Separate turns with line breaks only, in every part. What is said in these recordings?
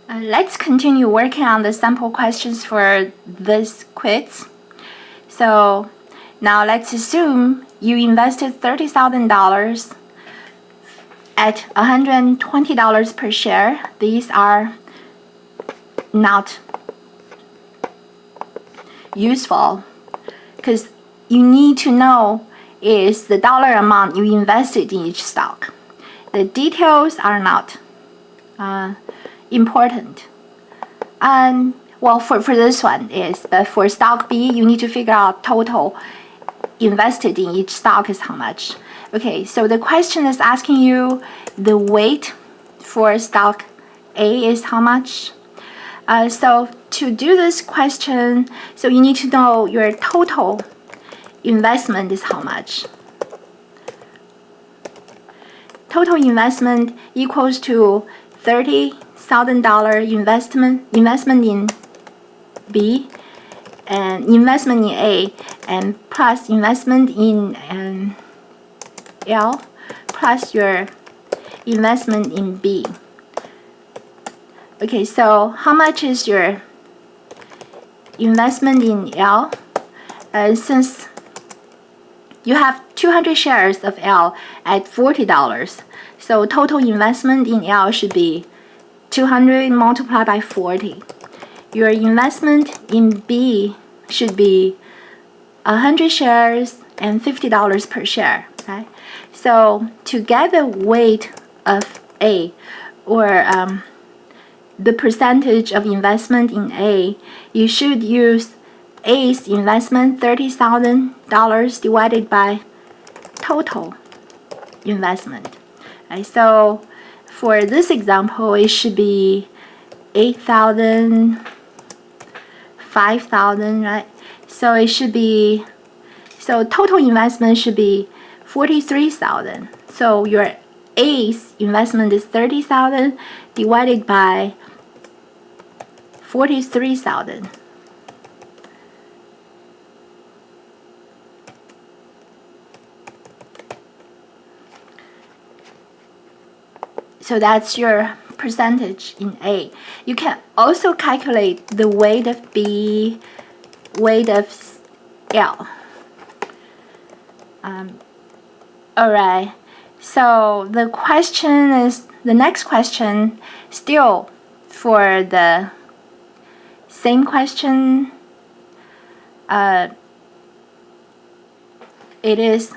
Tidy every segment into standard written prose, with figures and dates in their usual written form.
Let's continue working on the sample questions for this quiz. So now let's assume you invested $30,000 at $120 per share. These are not useful because you need to know is the dollar amount you invested in each stock. The details are not important. Well, for this one is, but for stock B, you need to figure out total invested in each stock is how much. Okay, so the question is asking you the weight for stock A is how much. So to do this question, so you need to know your total investment is how much. Total investment equals to $30,000 investment in B and investment in A, and plus investment in L plus your investment in B. Okay, so how much is your investment in L? Since you have 200 shares of L at $40, so total investment in L should be 200 multiplied by 40. Your investment in B should be 100 shares and $50 per share. Okay? So to get the weight of A, or the percentage of investment in A, you should use A's investment, $30,000 divided by total investment. Okay? So for this example, it should be 8,000, 5,000, right? So it should be, so total investment should be 43,000. So your A's investment is 30,000 divided by 43,000. So that's your percentage in A. You can also calculate the weight of B, weight of L. Alright, so the question is, the next question, still for the same question, it is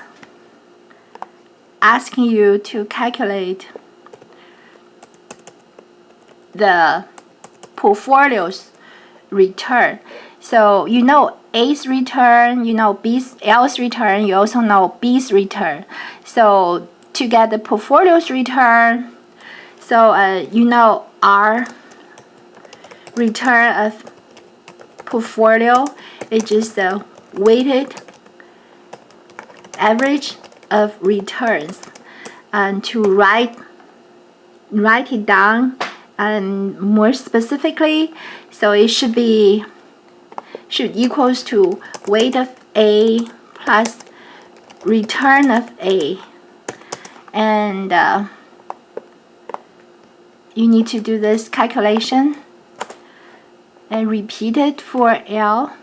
asking you to calculate the portfolio's return. So you know A's return, you know L's return, you also know B's return. So to get the portfolio's return, so you know R return of portfolio is just the weighted average of returns. And to write it down, and more specifically, so it should equals to weight of A plus return of A, and you need to do this calculation and repeat it for L.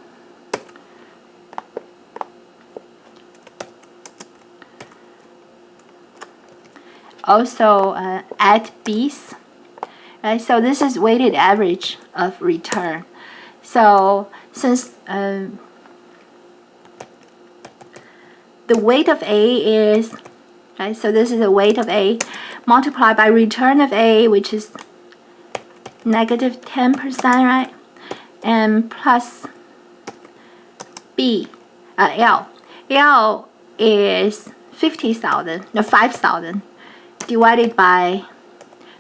Also add B's. Right, so this is weighted average of return. So since the weight of A is, right, so this is the weight of A multiplied by return of A, which is negative 10%, right? And plus B, L. L is 50,000, no, 5,000 divided by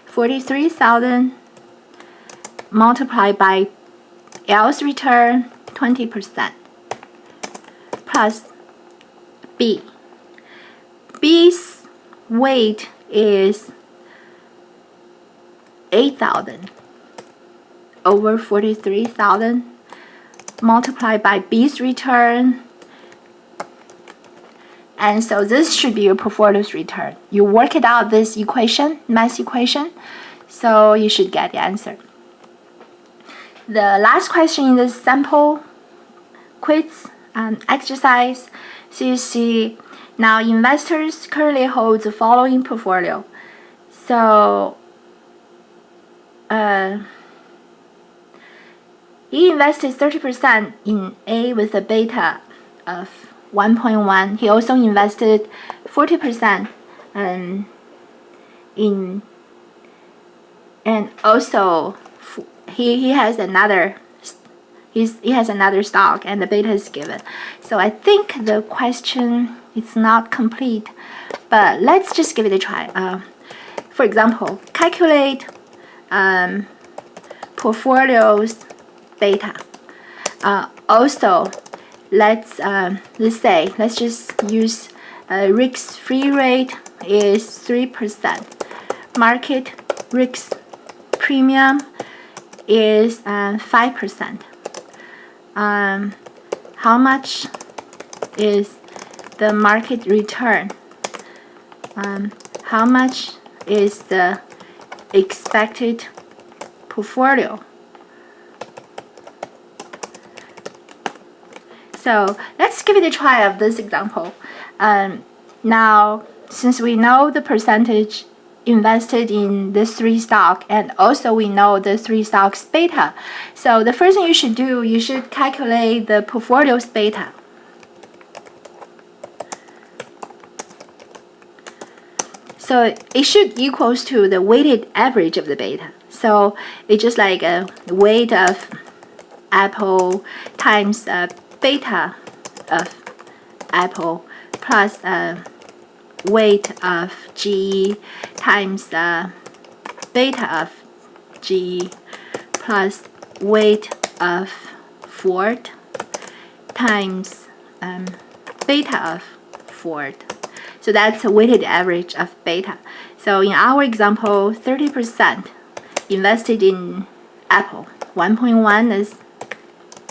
43,000 multiplied by L's return 20% plus B. B's weight is 8,000 over 43,000 multiplied by B's return. And so this should be your portfolio's return. You work it out, this equation, math equation, so you should get the answer. the last question in the sample quiz exercise. So you see, now investors currently hold the following portfolio. So he invested 30% in A with a beta of 1.1. He also invested 40% in, and also he has another stock and the beta is given. So I think the question is not complete, but let's just give it a try. For example, calculate portfolio's beta. Also, let's just use risk-free rate is 3%. Market risk premium is 5%. How much is the market return? How much is the expected portfolio? So let's give it a try of this example. Now, since we know the percentage invested in the 3 stock, and also we know the 3 stocks beta, so the first thing you should do, you should calculate the portfolio's beta. So it should equals to the weighted average of the beta. So it's just like a weight of Apple times beta of Apple plus weight of GE times beta of GE plus weight of Ford times beta of Ford. So that's a weighted average of beta. So in our example, 30% invested in Apple. 1.1 is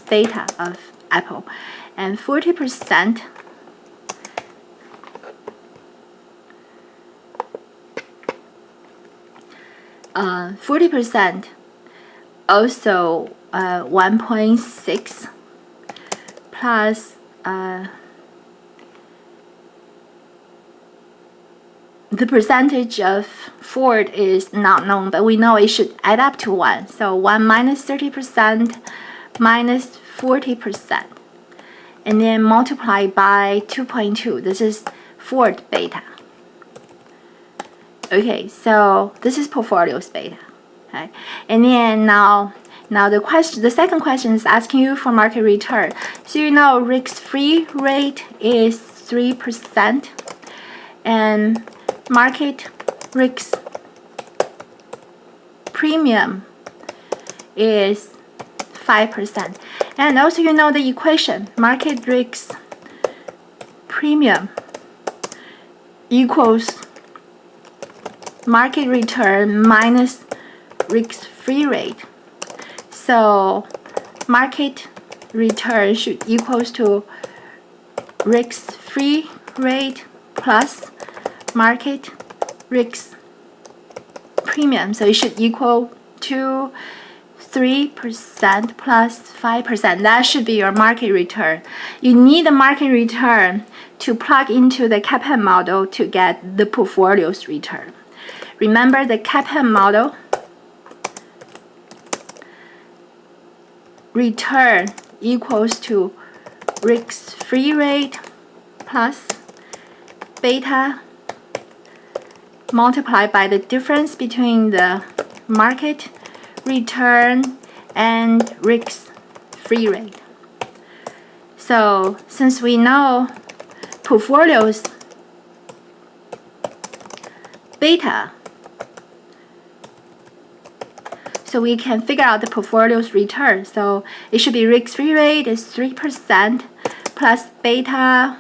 beta of Apple, and 40% also 1.6 plus the percentage of Ford is not known, but we know it should add up to 1. So 1 minus 30% minus 40%, and then multiply by 2.2. This is Ford beta. Okay, so this is portfolio's beta. Okay, and then now the second question is asking you for market return. So you know risk-free rate is 3%, and market risk premium is 5%. And also you know the equation, market risk premium equals market return minus risk-free rate. So market return should equals to risk-free rate plus market risk premium. So it should equal to 3% plus 5%. That should be your market return. You need the market return to plug into the CAPM model to get the portfolio's return. Remember the CAPM model, return equals to risk-free rate plus beta multiplied by the difference between the market return and risk-free rate. So since we know portfolio's beta, so we can figure out the portfolio's return. So it should be risk-free rate is 3% plus beta.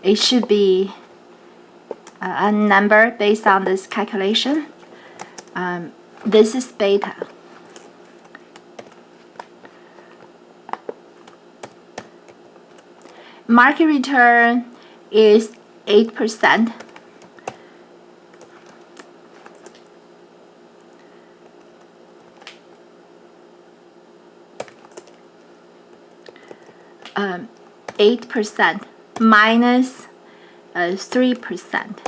It should be a number based on this calculation. This is beta. Market return is 8%. 8% minus 3%.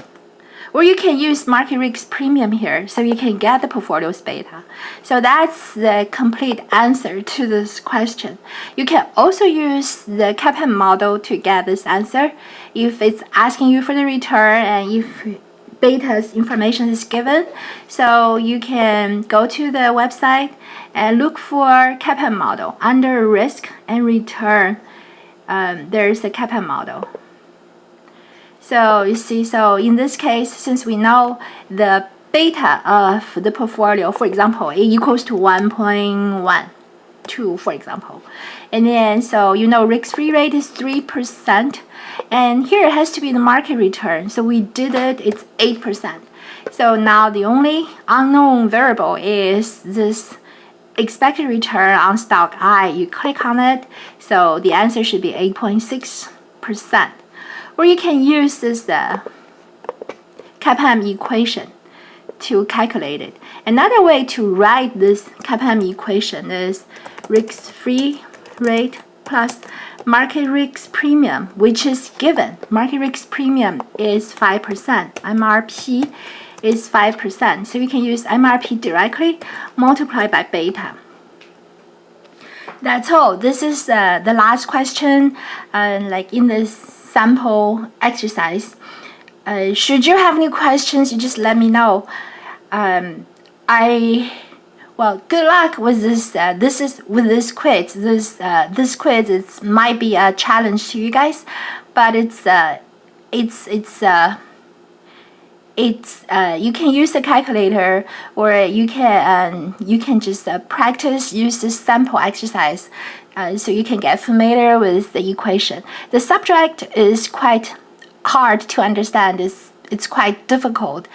Or you can use market risk premium here, so you can get the portfolio's beta. So that's the complete answer to this question. You can also use the CAPM model to get this answer if it's asking you for the return and if beta's information is given. So you can go to the website and look for CAPM model. Under risk and return, there's a CAPM model. So you see, so in this case, since we know the beta of the portfolio, for example, it equals to 1.12, for example. And then, so you know risk-free rate is 3. And here it has to be the market return. So we did it, it's 8%. So now the only unknown variable is this expected return on stock I. You click on it, so the answer should be 8.6%. Or you can use this CAPM equation to calculate it. Another way to write this CAPM equation is risk-free rate plus market risk premium, which is given. Market risk premium is 5%. MRP is 5%. So you can use MRP directly, multiply by beta. That's all. This is the last question, like in this sample exercise. Should you have any questions, you just let me know. Well, good luck with this. With this quiz. This quiz might be a challenge to you guys, but you can use the calculator, or you can just practice, use this sample exercise, so you can get familiar with the equation. The subject is quite hard to understand. It's quite difficult,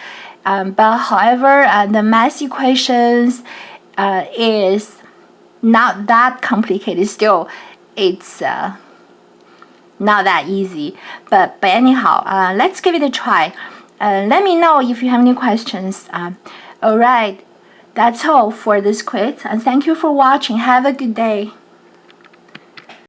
but however, the math equations is not that complicated. Still, it's not that easy. But anyhow, let's give it a try. Let me know if you have any questions. All right, that's all for this quiz, and thank you for watching. Have a good day.